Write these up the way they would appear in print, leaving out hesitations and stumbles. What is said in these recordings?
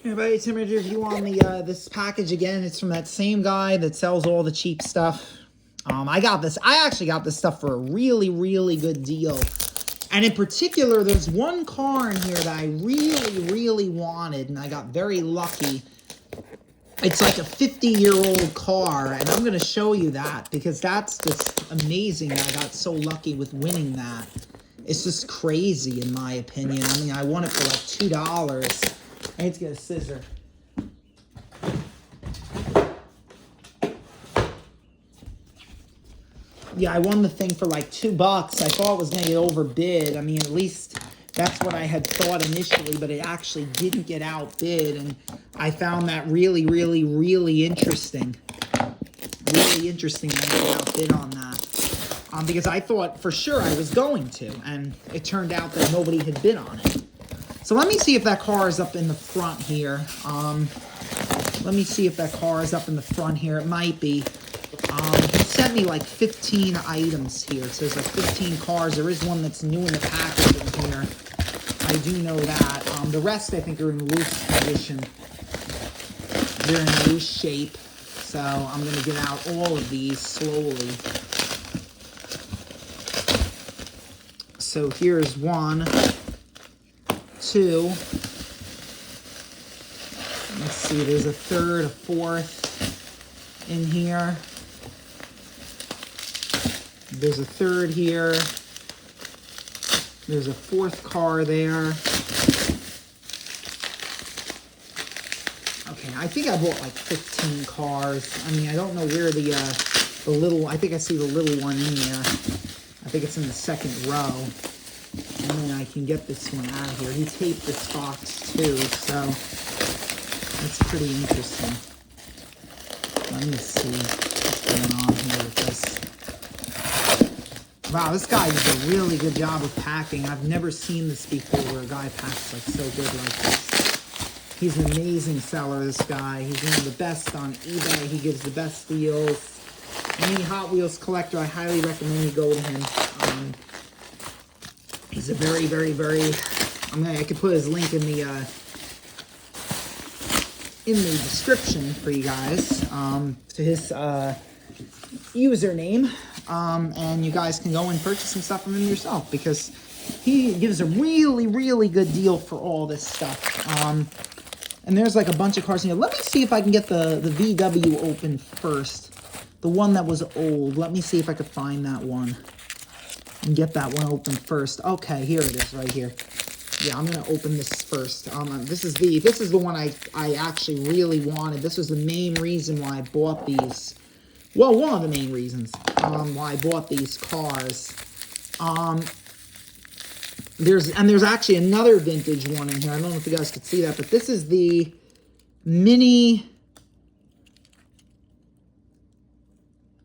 Hey everybody, Tim here to review on the this package again. It's from that same guy that sells all the cheap stuff. I actually got this stuff for a really, really good deal. And in particular, there's one car in here that I really, really wanted, and I got very lucky. It's like a 50-year-old car, and I'm going to show you that because that's just amazing that I got so lucky with winning that. It's just crazy, in my opinion. I mean, I won it for like $2. I need to get a scissor. Yeah, I won the thing for like $2. I thought it was going to get overbid. I mean, at least that's what I had thought initially, but it actually didn't get outbid, and I found that really, really, really interesting. Really interesting that I got outbid on that. Because I thought for sure I was going to, and it turned out that nobody had bid on it. So let me see if that car is up in the front here. Let me see if that car is up in the front here. It might be. He sent me like 15 items here. It says like 15 cars. There is one that's new in the package in here. I do know that. The rest I think are in loose condition. They're in loose shape. So I'm going to get out all of these slowly. So here's one. Two. Let's see, there's a third, a fourth in here. There's a third here. There's a fourth car there. Okay, I think I bought like 15 cars. I mean, I don't know where the little, I think I see the little one in there. I think it's in the second row. And then I can get this one out of here. He taped this box too, so that's pretty interesting. Let me see what's going on here with this. Wow, this guy does a really good job of packing. I've never seen this before where a guy packs like so good like this. He's an amazing seller, this guy. He's one of the best on eBay. He gives the best deals. Any Hot Wheels collector, I highly recommend you go to him. He's a very, very, very, I could put his link in the description for you guys, to his username, and you guys can go and purchase some stuff from him yourself, because he gives a really, really good deal for all this stuff. And there's like a bunch of cars in here. Let me see if I can get the VW open first, the one that was old. Let me see if I could find that one and get that one open first. Okay, here it is right here. Yeah, I'm gonna open this first. This is the one I actually really wanted. This was the main reason why I bought these. Well, one of the main reasons why I bought these cars. There's actually another vintage one in here. I don't know if you guys could see that, but this is the Mini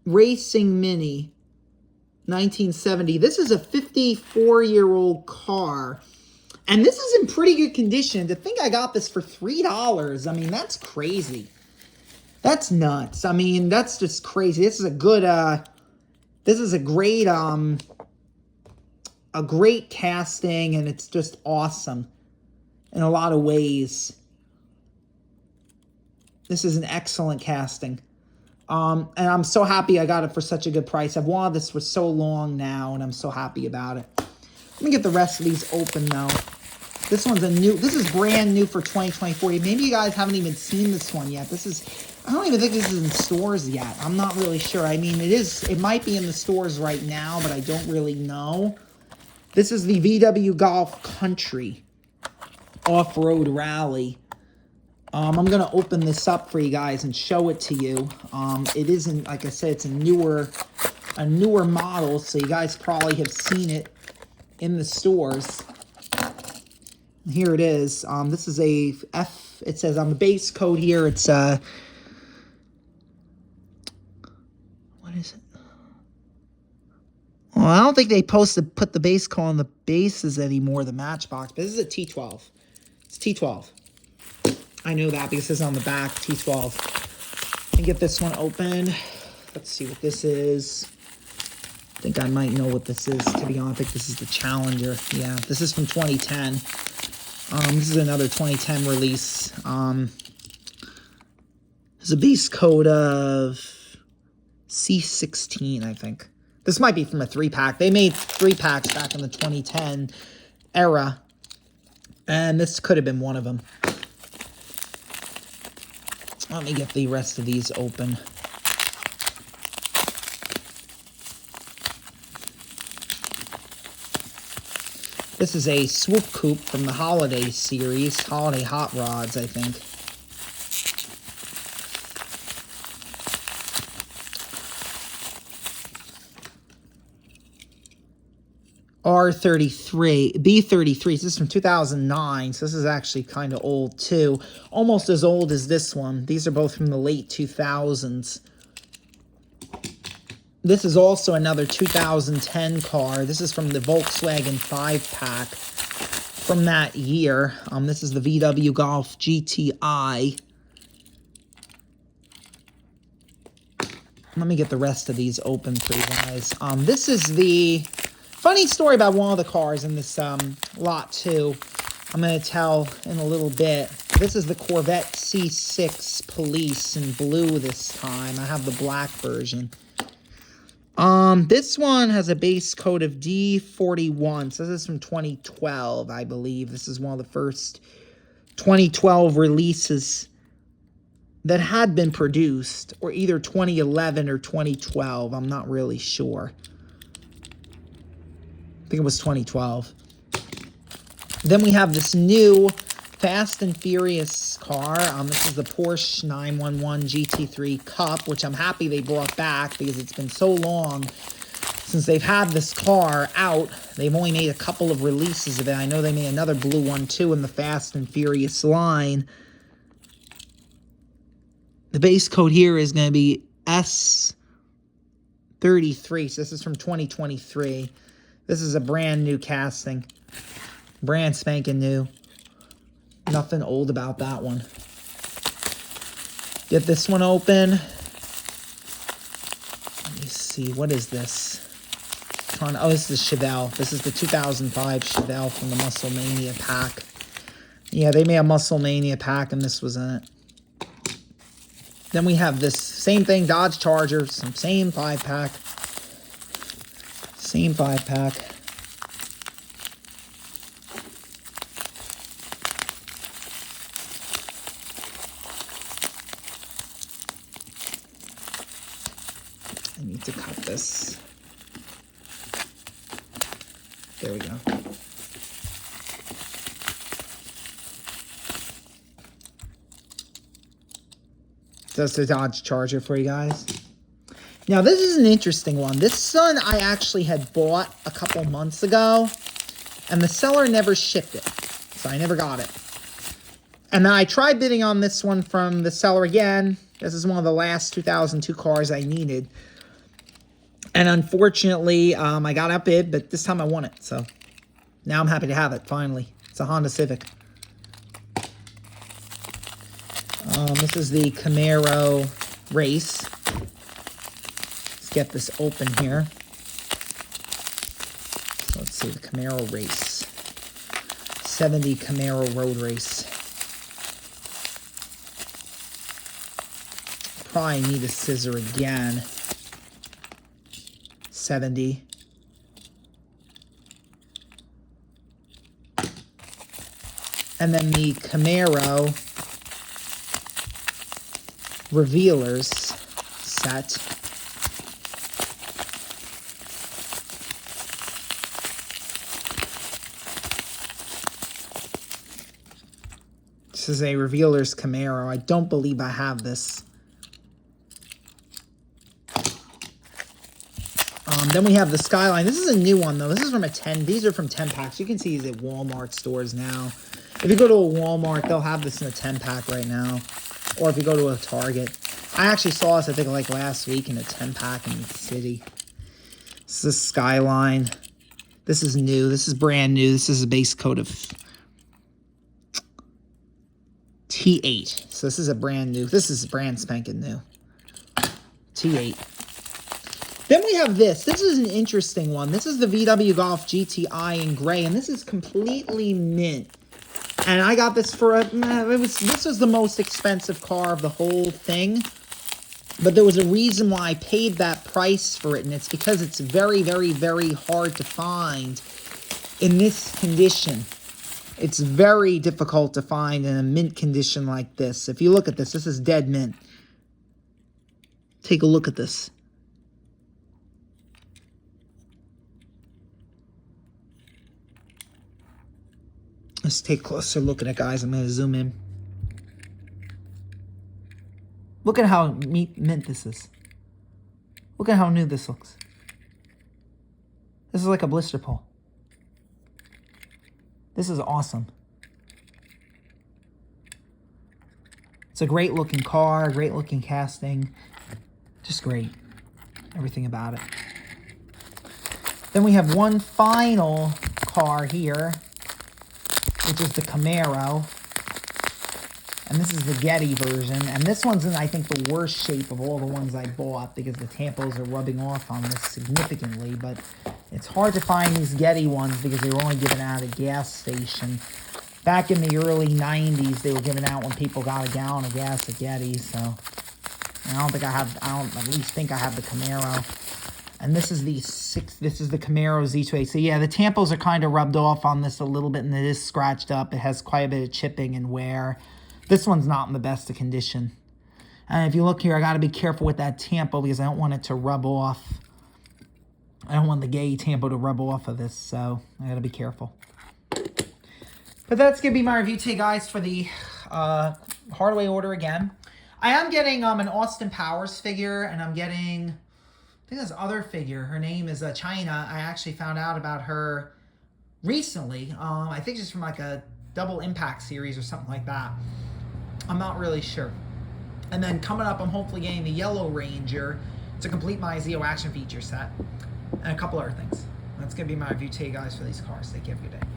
Racing Mini 1970. This is a 54-year-old car, and this is in pretty good condition. To think I got this for $3, I mean, that's crazy. That's nuts. I mean, that's just crazy. This is a good, this is a great casting, and it's just awesome in a lot of ways. This is an excellent casting. And I'm so happy I got it for such a good price. I've wanted this for so long now, and I'm so happy about it. Let me get the rest of these open, though. This is brand new for 2024. Maybe you guys haven't even seen this one yet. I don't even think this is in stores yet. I'm not really sure. I mean, it might be in the stores right now, but I don't really know. This is the VW Golf Country Off-Road Rally. I'm going to open this up for you guys and show it to you. It isn't, like I said, it's a newer model, so you guys probably have seen it in the stores. Here it is. This is a F, it says on the base code here, it's, what is it? Well, I don't think they put the base code on the bases anymore, the Matchbox, but this is a T12. It's T12. I know that because it's on the back, T12. Let me get this one open. Let's see what this is. I think I might know what this is, to be honest. I think this is the Challenger. Yeah, this is from 2010. This is another 2010 release. There's a base code of C16, I think. This might be from a 3-pack. They made 3-packs back in the 2010 era. And this could have been one of them. Let me get the rest of these open. This is a Swoop Coupe from the Holiday series. Holiday Hot Rods, I think. R33, B33, so this is from 2009, so this is actually kind of old too. Almost as old as this one. These are both from the late 2000s. This is also another 2010 car. This is from the Volkswagen 5-pack from that year. This is the VW Golf GTI. Let me get the rest of these open for you guys. This is the... Funny story about one of the cars in this lot, too. I'm going to tell in a little bit. This is the Corvette C6 Police in blue this time. I have the black version. This one has a base code of D41. So this is from 2012, I believe. This is one of the first 2012 releases that had been produced. Or either 2011 or 2012. I'm not really sure. I think it was 2012. Then we have this new Fast and Furious car. This is the Porsche 911 GT3 Cup, which I'm happy they brought back because it's been so long since they've had this car out. They've only made a couple of releases of it. I know they made another blue one too in the Fast and Furious line. The base code here is going to be S33. So this is from 2023. This is a brand new casting. Brand spanking new. Nothing old about that one. Get this one open. Let me see. What is this? Oh, this is the Chevelle. This is the 2005 Chevelle from the Muscle Mania pack. Yeah, they made a Muscle Mania pack, and this was in it. Then we have this same thing, Dodge Charger. Some same 5-pack. Same 5-pack. I need to cut this. There we go. That's the Dodge Charger for you guys. Now, this is an interesting one. This one I actually had bought a couple months ago, and the seller never shipped it, so I never got it. And then I tried bidding on this one from the seller again. This is one of the last 2002 cars I needed. And unfortunately, I got outbid, but this time I won it, so now I'm happy to have it, finally. It's a Honda Civic. This is the Camaro Race. Get this open here. So let's see, the Camaro Race. 70 Camaro Road Race. Probably need a scissor again. 70. And then the Camaro Revealers set. This is a Revealers Camaro. I don't believe I have this. Then we have the Skyline. This is a new one, though. This is from a 10. These are from 10-packs. You can see these at Walmart stores now. If you go to a Walmart, they'll have this in a 10-pack right now. Or if you go to a Target. I actually saw this, I think, like last week in a 10-pack in the city. This is Skyline. This is new. This is brand new. This is a base coat of T8. So this is a brand new. This is brand spanking new. T8. Then we have this. This is an interesting one. This is the VW Golf GTI in gray, and this is completely mint. And I got this for this was the most expensive car of the whole thing. But there was a reason why I paid that price for it, and it's because it's very, very, very hard to find in this condition. It's very difficult to find in a mint condition like this. If you look at this, this is dead mint. Take a look at this. Let's take a closer look at it, guys. I'm going to zoom in. Look at how mint this is. Look at how new this looks. This is like a blister pull. This is awesome. It's a great looking car, great looking casting. Just great. Everything about it. Then we have one final car here, which is the Camaro. And this is the Getty version. And this one's in, I think, the worst shape of all the ones I bought because the tampos are rubbing off on this significantly. But it's hard to find these Getty ones because they were only given out at a gas station. Back in the early 90s, they were given out when people got a gallon of gas at Getty. So I don't at least think I have the Camaro. And this is the Camaro Z2A. So yeah, the tampos are kind of rubbed off on this a little bit, and it is scratched up. It has quite a bit of chipping and wear. This one's not in the best of condition. And if you look here, I got to be careful with that tampo because I don't want it to rub off. I don't want the gay tampo to rub off of this, so I got to be careful. But that's going to be my review today, guys, for the Hardaway order again. I am getting an Austin Powers figure, and I'm getting, I think this other figure. Her name is China. I actually found out about her recently. I think she's from like a Double Impact series or something like that. I'm not really sure. And then coming up, I'm hopefully getting the Yellow Ranger to complete my Zeo action feature set. And a couple other things. That's going to be my review today, guys, for these cars. Take care. Have a good day.